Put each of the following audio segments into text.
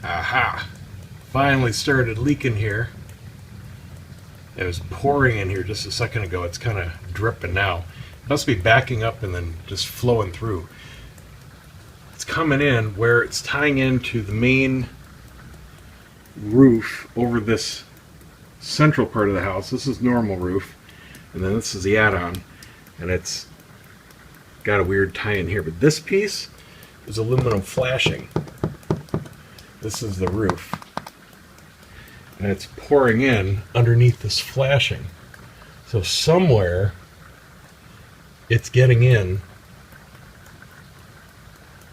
Aha! Finally started leaking here. It was pouring in here just a second ago. It's kind of dripping now. It must be backing up and then just flowing through. It's coming in where it's tying into the main roof over this central part of the house. This is normal roof, and then this is the add-on, and it's got a weird tie-in here. But this piece is aluminum flashing. This is the roof, and it's pouring in underneath this flashing. So somewhere it's getting in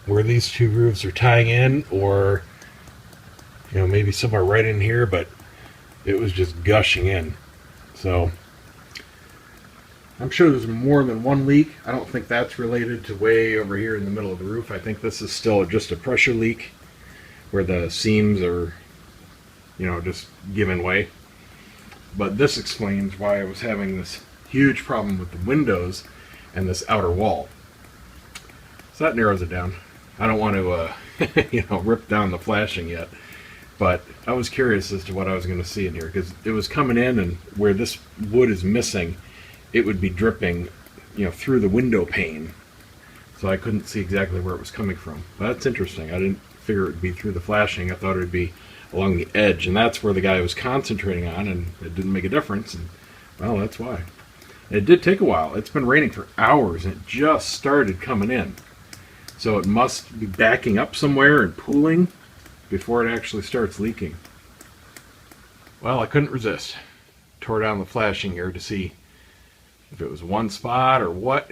where these two roofs are tying in, or maybe somewhere right in here, but it was just gushing in. So I'm sure there's more than one leak. I don't think that's related to way over here in the middle of the roof. I think this is still just a pressure leak where the seams are just giving way. But this explains why I was having this huge problem with the windows and this outer wall. So that narrows it down. I don't want to rip down the flashing yet, but I was curious as to what I was going to see in here, because it was coming in, and where this wood is missing, it would be dripping through the window pane, so I couldn't see exactly where it was coming from. But that's interesting. I didn't figure it would be through the flashing. I thought it would be along the edge, and that's where the guy was concentrating on, and it didn't make a difference, and well, that's why. And it did take a while. It's been raining for hours, and it just started coming in. So it must be backing up somewhere and pooling before it actually starts leaking. Well, I couldn't resist. Tore down the flashing here to see if it was one spot or what.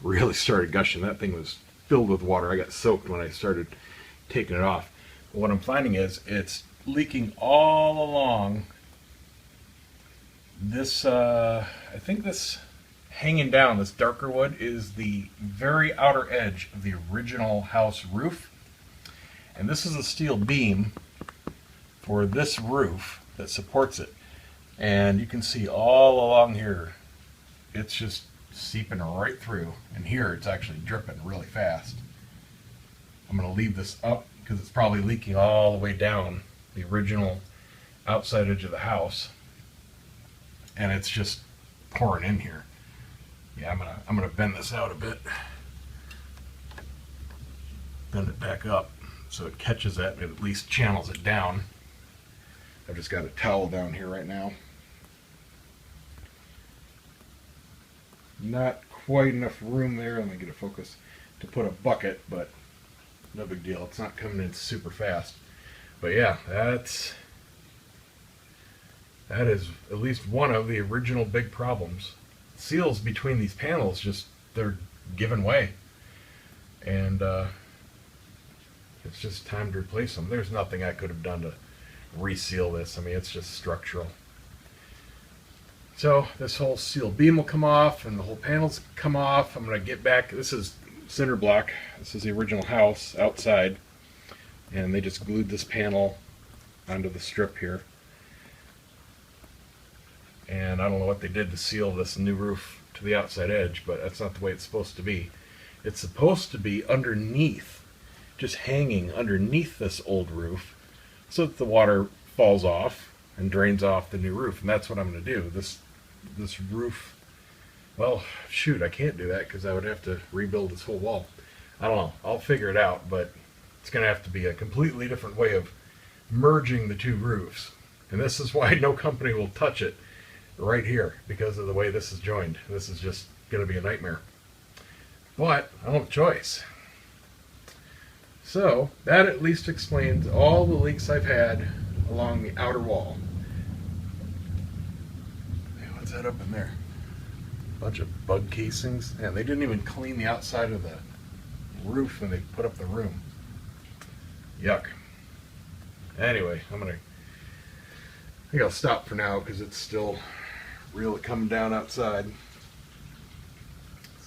Really started gushing. That thing was filled with water. I got soaked when I started taking it off. But what I'm finding is it's leaking all along this, I think this hanging down, this darker wood, is the very outer edge of the original house roof. And this is a steel beam for this roof that supports it. And you can see all along here, it's just seeping right through. And here it's actually dripping really fast. I'm going to leave this up because it's probably leaking all the way down the original outside edge of the house. And it's just pouring in here. Yeah, I'm gonna bend this out a bit. Bend it back up so it catches that and it at least channels it down. I've just got a towel down here right now. Not quite enough room there. Let me get a focus to put a bucket, but no big deal. It's not coming in super fast. But yeah, that is at least one of the original big problems. Seals between these panels, they're giving way, and it's just time to replace them. There's nothing I could have done to reseal this. I mean, it's just structural. So this whole steel beam will come off and the whole panels come off. I'm going to get back. This is cinder block. This is the original house outside, and they just glued this panel onto the strip here. And I don't know what they did to seal this new roof to the outside edge, but that's not the way it's supposed to be. It's supposed to be underneath, just hanging underneath this old roof, so that the water falls off and drains off the new roof. And that's what I'm going to do. This roof, well, shoot, I can't do that because I would have to rebuild this whole wall. I don't know. I'll figure it out, but it's going to have to be a completely different way of merging the two roofs. And this is why no company will touch it right here, because of the way this is joined. This is just going to be a nightmare. But I don't have a choice. So that at least explains all the leaks I've had along the outer wall. Hey, what's that up in there? Bunch of bug casings. And they didn't even clean the outside of the roof when they put up the room. Yuck. Anyway, I think I'll stop for now because it's still really coming down outside.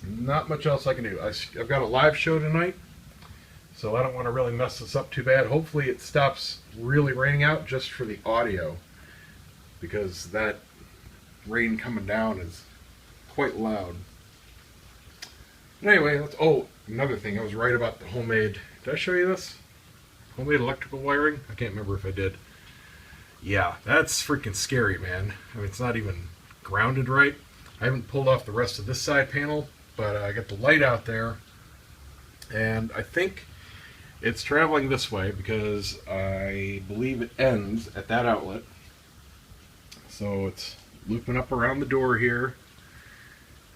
There's not much else I can do. I've got a live show tonight, so I don't want to really mess this up too bad. Hopefully it stops really raining out just for the audio, because that rain coming down is quite loud. But anyway, another thing. I was right about the homemade. Did I show you this? homemade electrical wiring. I can't remember if I did. Yeah, that's freaking scary, man. I mean, it's not even grounded right. I haven't pulled off the rest of this side panel, but I got the light out there, and I think it's traveling this way because I believe it ends at that outlet. So it's looping up around the door here,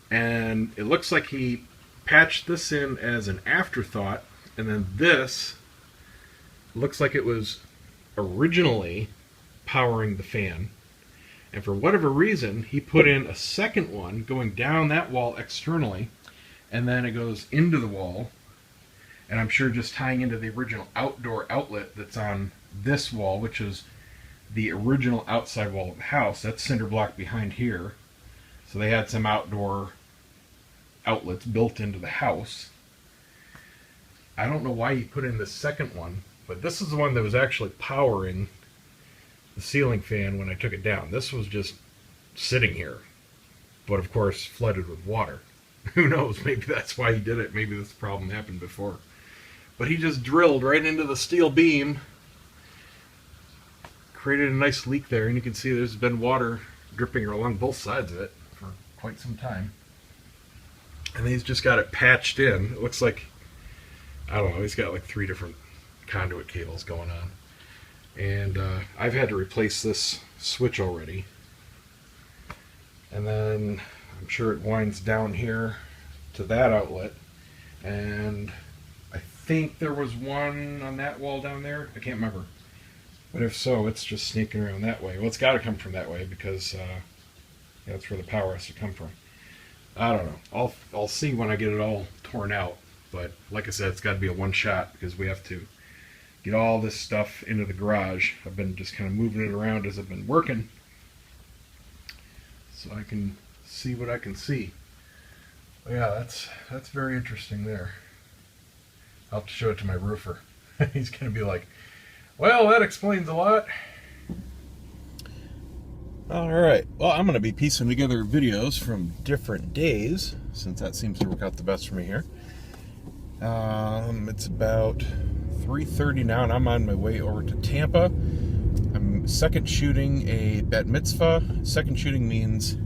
and it looks like he patched this in as an afterthought, and then this looks like it was originally powering the fan, and for whatever reason he put in a second one going down that wall externally, and then it goes into the wall, and I'm sure just tying into the original outdoor outlet that's on this wall, which is the original outside wall of the house. That's cinder block behind here, so they had some outdoor outlets built into the house. I don't know why he put in the second one, but this is the one that was actually powering the ceiling fan when I took it down. This was just sitting here, but of course flooded with water. Who knows, maybe that's why he did it. Maybe this problem happened before. But he just drilled right into the steel beam, created a nice leak there, and you can see there's been water dripping along both sides of it for quite some time. And he's just got it patched in. It looks like, I don't know, he's got like 3 different conduit cables going on. And I've had to replace this switch already. And then I'm sure it winds down here to that outlet. And I think there was one on that wall down there. I can't remember. But if so, it's just sneaking around that way. Well, it's got to come from that way because that's where the power has to come from. I don't know. I'll see when I get it all torn out. But like I said, it's got to be a one shot because we have to get all this stuff into the garage. I've been just kind of moving it around as I've been working, so I can see what I can see. But yeah, that's very interesting there. I'll have to show it to my roofer. He's going to be like, well, that explains a lot. Alright, well, I'm going to be piecing together videos from different days, since that seems to work out the best for me here. It's about 3:30 now, and I'm on my way over to Tampa. I'm second shooting a bat mitzvah. Second shooting means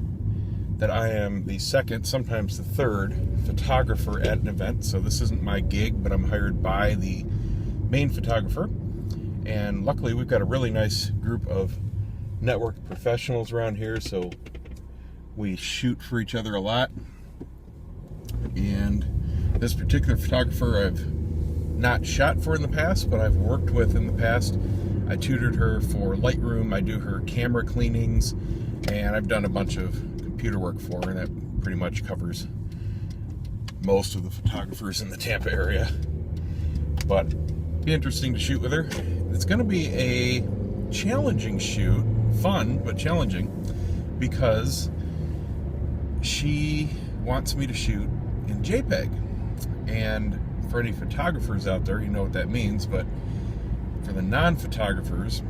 that I am the second, sometimes the third, photographer at an event. So this isn't my gig, but I'm hired by the main photographer. And luckily, we've got a really nice group of network professionals around here, so we shoot for each other a lot. And this particular photographer I've not shot for in the past, but I've worked with in the past. I tutored her for Lightroom, I do her camera cleanings, and I've done a bunch of computer work for her, and that pretty much covers most of the photographers in the Tampa area. But it'd be interesting to shoot with her. It's going to be a challenging shoot, fun but challenging, because she wants me to shoot in JPEG. And for any photographers out there, you know what that means, but for the non-photographers,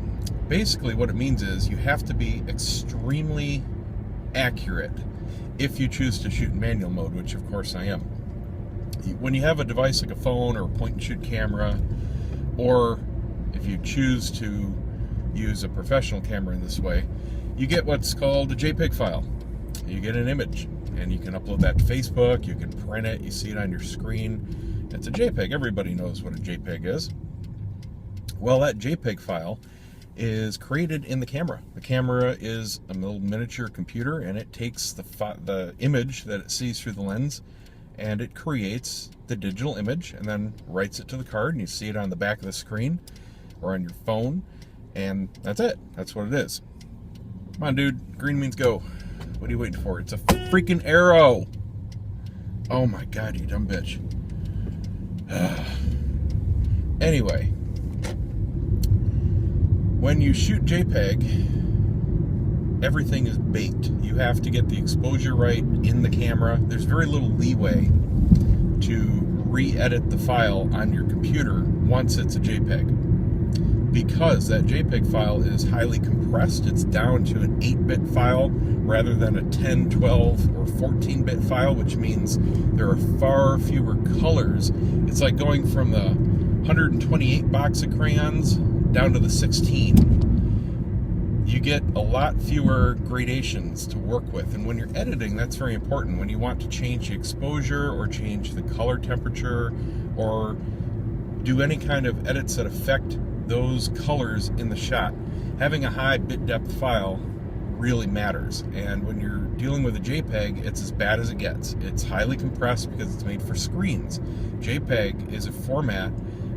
basically what it means is you have to be extremely accurate if you choose to shoot in manual mode, which of course I am. When you have a device like a phone or a point-and-shoot camera, or if you choose to use a professional camera in this way, you get what's called a JPEG file. You get an image, and you can upload that to Facebook, you can print it, you see it on your screen. It's a JPEG. Everybody knows what a JPEG is. Well, that JPEG file is created in the camera. The camera is a little miniature computer, and it takes the image that it sees through the lens, and it creates the digital image, and then writes it to the card, and you see it on the back of the screen or on your phone, and that's it. That's what it is. Come on, dude. Green means go. What are you waiting for? It's a freaking arrow. Oh my God, you dumb bitch. Anyway, when you shoot JPEG, everything is baked. You have to get the exposure right in the camera. There's very little leeway to re-edit the file on your computer once it's a JPEG, because that JPEG file is highly compressed. It's down to an 8-bit file rather than a 10, 12, or 14-bit file, which means there are far fewer colors. It's like going from the 128 box of crayons down to the 16, you get a lot fewer gradations to work with. And when you're editing, that's very important. When you want to change the exposure or change the color temperature or do any kind of edits that affect those colors in the shot, having a high bit depth file really matters. And when you're dealing with a JPEG, it's as bad as it gets. It's highly compressed because it's made for screens. JPEG is a format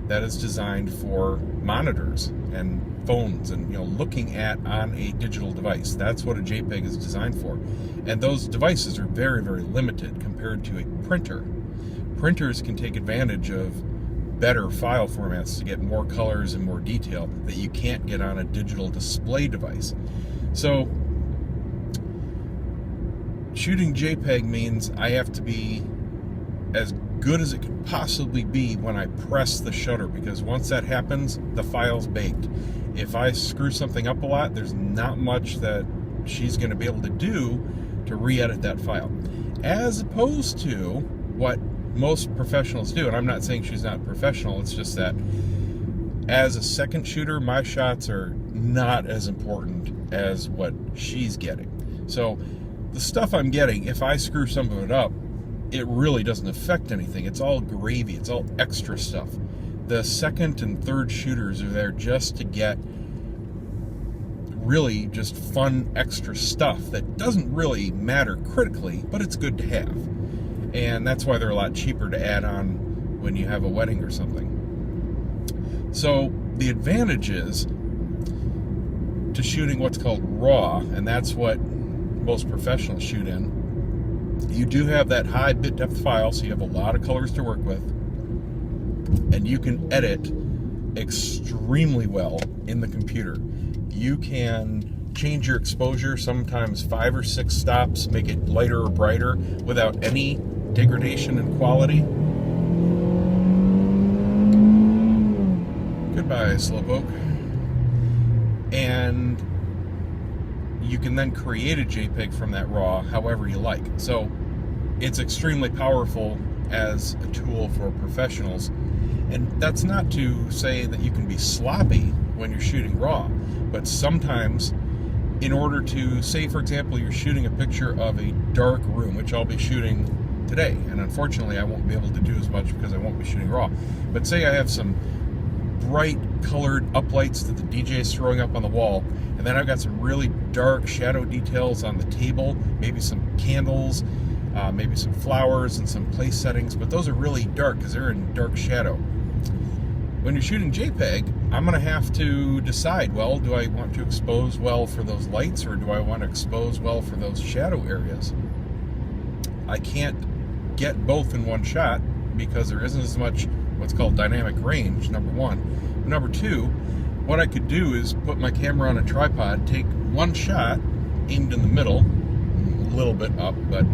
that is designed for monitors and phones and looking at on a digital device. That's what a JPEG is designed for. And those devices are very, very limited compared to a printer. Printers can take advantage of better file formats to get more colors and more detail that you can't get on a digital display device. So shooting JPEG means I have to be as good as it could possibly be when I press the shutter, because once that happens, the file's baked. If I screw something up a lot, there's not much that she's going to be able to do to re-edit that file. As opposed to what most professionals do, and I'm not saying she's not professional, it's just that as a second shooter, my shots are not as important as what she's getting. So the stuff I'm getting, if I screw some of it up, it really doesn't affect anything. It's all gravy, it's all extra stuff. The second and third shooters are there just to get really just fun extra stuff that doesn't really matter critically, but it's good to have. And that's why they're a lot cheaper to add on when you have a wedding or something. So the advantages to shooting what's called RAW, and that's what most professionals shoot in, you do have that high bit depth file, so you have a lot of colors to work with, and you can edit extremely well in the computer. You can change your exposure, sometimes 5 or 6 stops, make it lighter or brighter without any degradation in quality. Goodbye, Slowpoke. And you can then create a JPEG from that RAW however you like. So it's extremely powerful as a tool for professionals. And that's not to say that you can be sloppy when you're shooting RAW, but sometimes in order to, say for example, you're shooting a picture of a dark room, which I'll be shooting today, and unfortunately I won't be able to do as much because I won't be shooting RAW. But say I have some bright colored uplights that the DJ is throwing up on the wall, and then I've got some really dark shadow details on the table, maybe some candles, maybe some flowers and some place settings, but those are really dark because they're in dark shadow. When you're shooting JPEG, I'm going to have to decide, well, do I want to expose well for those lights, or do I want to expose well for those shadow areas? I can't get both in one shot because there isn't as much what's called dynamic range, number one. Number two, what I could do is put my camera on a tripod, take one shot aimed in the middle, a little bit up, but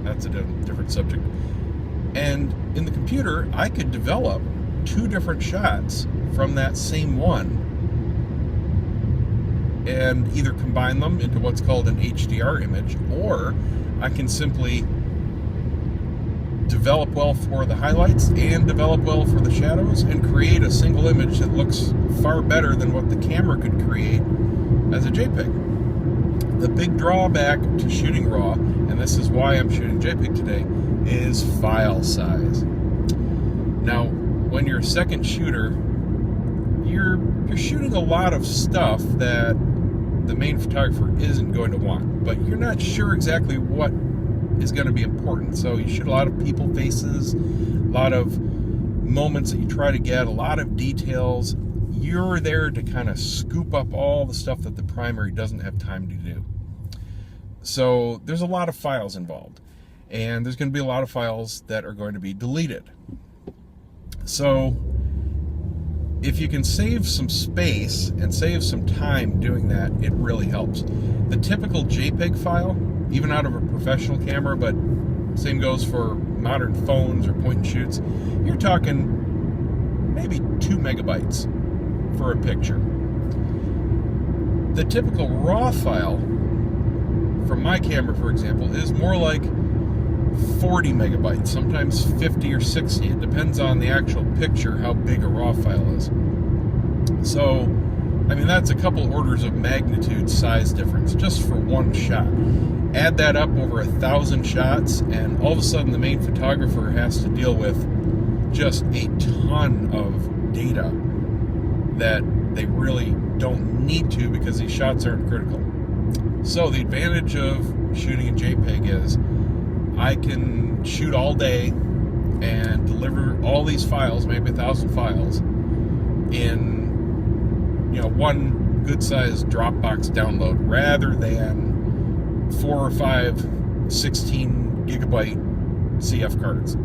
that's a different subject. And in the computer, I could develop 2 different shots from that same one and either combine them into what's called an HDR image, or I can simply develop well for the highlights and develop well for the shadows and create a single image that looks far better than what the camera could create as a JPEG. The big drawback to shooting RAW, and this is why I'm shooting JPEG today, is file size. Now, when you're a second shooter, you're shooting a lot of stuff that the main photographer isn't going to want, but you're not sure exactly what is going to be important. So you shoot a lot of people faces, a lot of moments that you try to get, a lot of details. You're there to kind of scoop up all the stuff that the primary doesn't have time to do. So there's a lot of files involved, and there's going to be a lot of files that are going to be deleted. So if you can save some space and save some time doing that, it really helps. The typical JPEG file, even out of a professional camera, but same goes for modern phones or point and shoots, you're talking maybe 2 megabytes for a picture. The typical RAW file from my camera, for example, is more like 40 megabytes, sometimes 50 or 60. It depends on the actual picture, how big a RAW file is. So, I mean, that's a couple orders of magnitude size difference just for one shot. Add that up over 1,000 shots, and all of a sudden the main photographer has to deal with just a ton of data that they really don't need to because these shots aren't critical. So the advantage of shooting in JPEG is I can shoot all day and deliver all these files, maybe 1,000 files, in one good-sized Dropbox download rather than 4 or 5 16 gigabyte CF cards.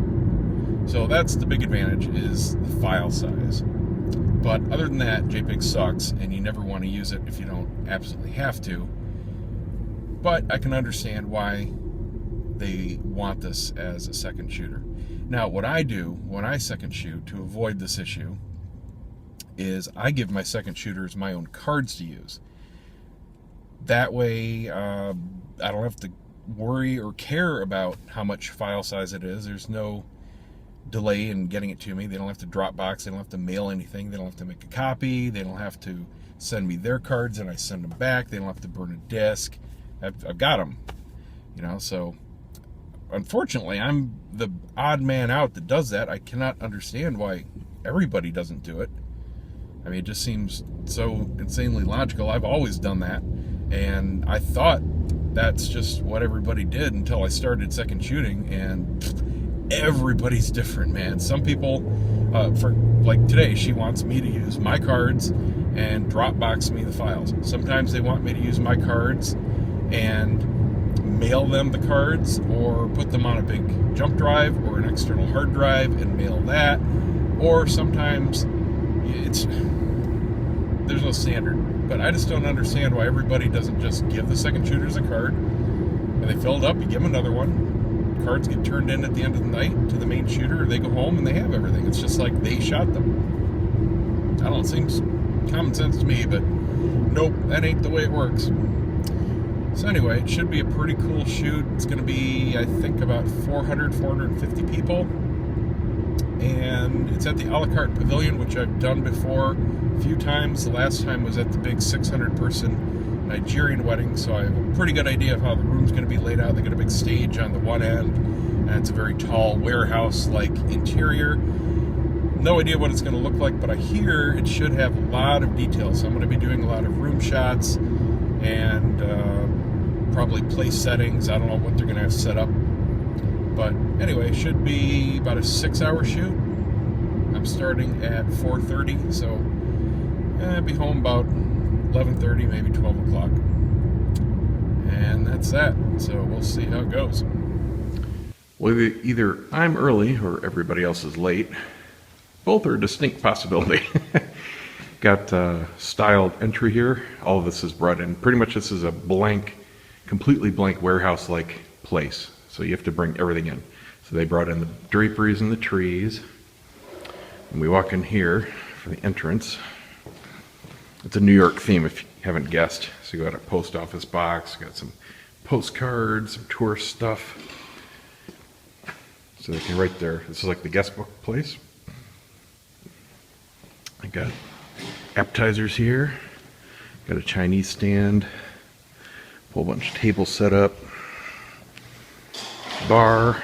So that's the big advantage, is the file size. But other than that, JPEG sucks, and you never want to use it if you don't absolutely have to. But I can understand why they want this as a second shooter. Now, what I do when I second shoot to avoid this issue is I give my second shooters my own cards to use. That way, I don't have to worry or care about how much file size it is. There's no delay in getting it to me. They don't have to Dropbox. They don't have to mail anything. They don't have to make a copy. They don't have to send me their cards and I send them back. They don't have to burn a disk. I've got them, so unfortunately I'm the odd man out that does that. I cannot understand why everybody doesn't do it. I mean, it just seems so insanely logical. I've always done that, and I thought that's just what everybody did until I started second shooting, and everybody's different, man. Some people, for like today, she wants me to use my cards and Dropbox me the files. Sometimes they want me to use my cards and mail them the cards, or put them on a big jump drive or an external hard drive and mail that. Or sometimes there's no standard, but I just don't understand why everybody doesn't just give the second shooters a card. When they fill it up, you give them another one. Cards get turned in at the end of the night to the main shooter, they go home and they have everything. It's just like they shot them. I don't know, it seems common sense to me, but nope, that ain't the way it works. So anyway, it should be a pretty cool shoot. It's going to be, I think, about 450 people. And it's at the a la carte pavilion, which I've done before a few times. The last time was at the big 600-person Nigerian wedding, so I have a pretty good idea of how the room's going to be laid out. They got a big stage on the one end, and it's a very tall warehouse-like interior. No idea what it's going to look like, but I hear it should have a lot of details. So I'm going to be doing a lot of room shots and probably place settings. I don't know what they're going to have set up. But anyway, it should be about a 6-hour shoot. I'm starting at 4:30, so I'll be home about 11:30, maybe 12 o'clock. And that's that. So we'll see how it goes. Well, either I'm early or everybody else is late. Both are a distinct possibility. Got a styled entry here. All of this is brought in. Pretty much this is a blank, completely blank warehouse-like place. So you have to bring everything in. So they brought in the draperies and the trees. And we walk in here for the entrance. It's a New York theme if you haven't guessed. So you got a post office box, got some postcards, some tourist stuff. So they can right there. This is like the guest book place. I got appetizers here. Got a Chinese stand. A whole bunch of tables set up. Bar.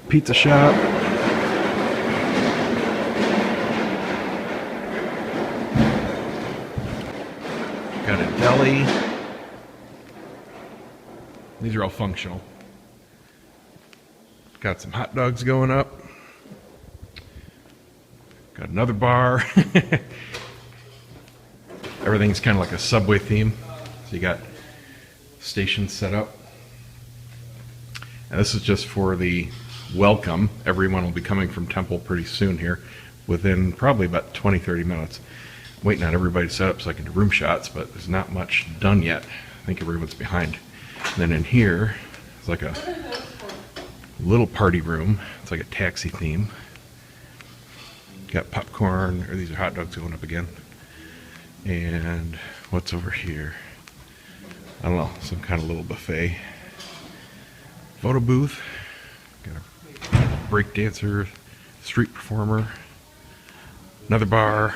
Pizza shop. Got a deli. These are all functional. Got some hot dogs going up. Got another bar. Everything's kind of like a subway theme. So you got stations set up. And this is just for the welcome. Everyone will be coming from Temple pretty soon here, within probably about 20-30 minutes. Waiting on everybody to set up so I can do room shots, but there's not much done yet. I think everyone's behind. And then in here, it's like a little party room. It's like a taxi theme. Got popcorn, or these are hot dogs going up again. And what's over here? I don't know, some kind of little buffet. Photo booth. Got a break dancer, street performer, another bar.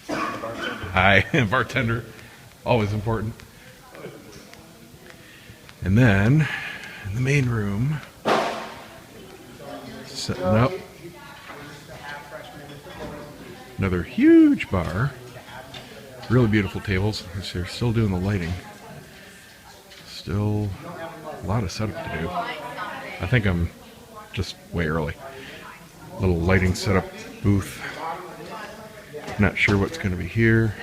Hi, bartender. Always important. And then, in the main room, setting up another huge bar. Really beautiful tables. They're still doing the lighting. Still a lot of setup to do. I think I'm just way early. Little lighting setup booth. Not sure what's going to be here.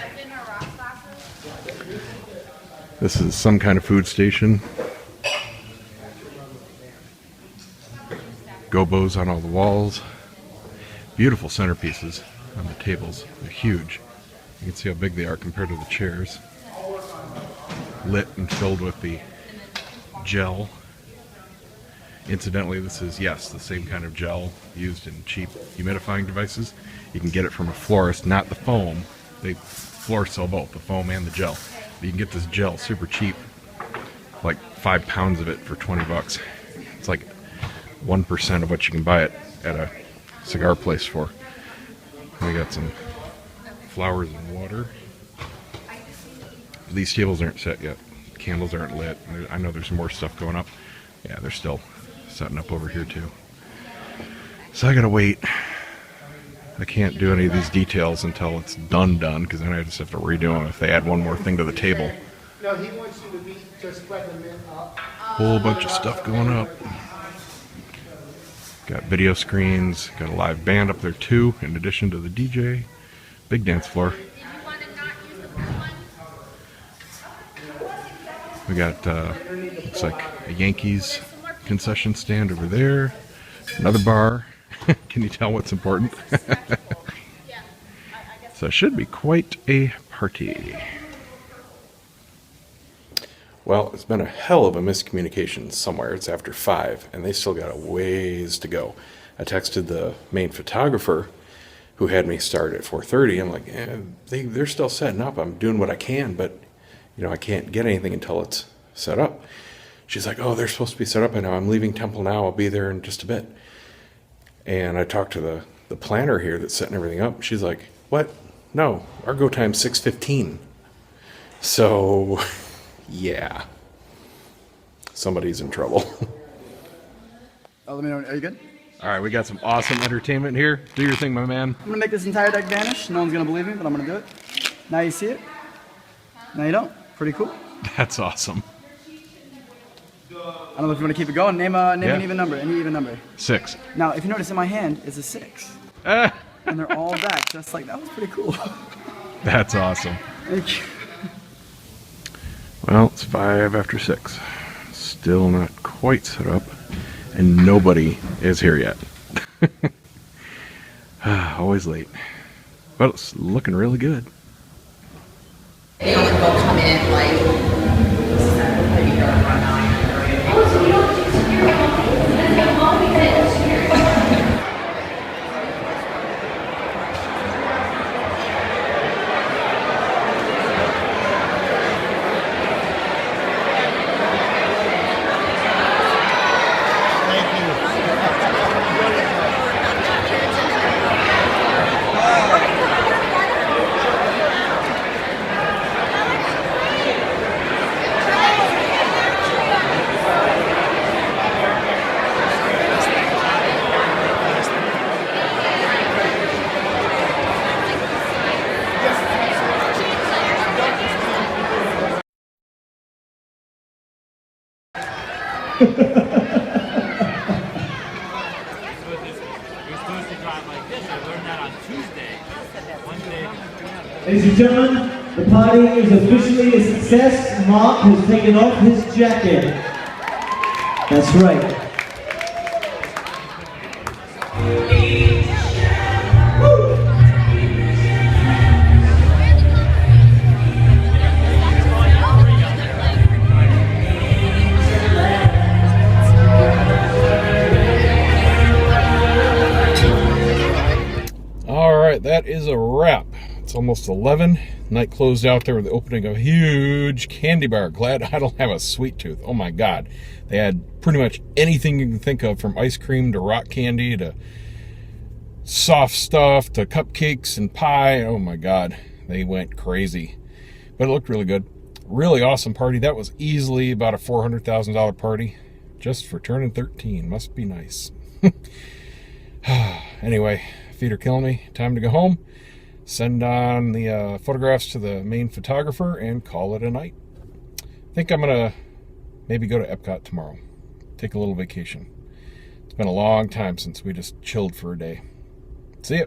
This is some kind of food station. Gobos on all the walls. Beautiful centerpieces on the tables. They're huge. You can see how big they are compared to the chairs. Lit and filled with the gel. Incidentally, this is, yes, the same kind of gel used in cheap humidifying devices. You can get it from a florist, not the foam. They florists sell both, the foam and the gel. But you can get this gel super cheap, like 5 pounds of it for 20 bucks. It's like 1% of what you can buy it at a cigar place for. We got some flowers and water. These tables aren't set yet. Candles aren't lit. I know there's more stuff going up. Yeah, they're still setting up over here too. So I gotta wait. I can't do any of these details until it's done, because then I just have to redo them if they add one more thing to the table. No, he wants you to be just spread them in up. Whole bunch of stuff going up. Got video screens, got a live band up there too, in addition to the DJ. Big dance floor. We got, looks like a Yankees concession stand over there. Another bar. Can you tell what's important? So it should be quite a party. Well, it's been a hell of a miscommunication somewhere. It's after 5, and they still got a ways to go. I texted the main photographer who had me start at 4:30. I'm like, they're still setting up. I'm doing what I can, but I can't get anything until it's set up. She's like, oh, they're supposed to be set up, and I'm leaving Temple now. I'll be there in just a bit. And I talked to the planner here that's setting everything up. She's like, what? No, our go time's 6:15. So, yeah. Somebody's in trouble. Oh, let me know. Are you good? All right, we got some awesome entertainment here. Do your thing, my man. I'm gonna make this entire deck vanish. No one's gonna believe me, but I'm gonna do it. Now you see it. Now you don't. Pretty cool. That's awesome. I don't know if you want to keep it going. Name an even number. Any even number. 6. Now, if you notice in my hand is a 6. Ah, And they're all back just like that. Was pretty cool. that's awesome. Thank you. Well, it's 5 after 6. Still not quite set up, and nobody is here yet. Always late. But it's looking really good. They only will come in like It was supposed to drive like this. I learned that on Tuesday. One day. Ladies and gentlemen, the party is officially a success. Mark has taken off his jacket. That's right. All right, that is a wrap. It's almost 11. Night closed out there with the opening of a huge candy bar. Glad I don't have a sweet tooth. Oh my God. They had pretty much anything you can think of, from ice cream to rock candy to soft stuff to cupcakes and pie. Oh my God. They went crazy. But it looked really good. Really awesome party. That was easily about a $400,000 party just for turning 13. Must be nice. Anyway, feet are killing me. Time to go home. Send on the photographs to the main photographer and call it a night. I think I'm going to maybe go to Epcot tomorrow. Take a little vacation. It's been a long time since we just chilled for a day. See ya.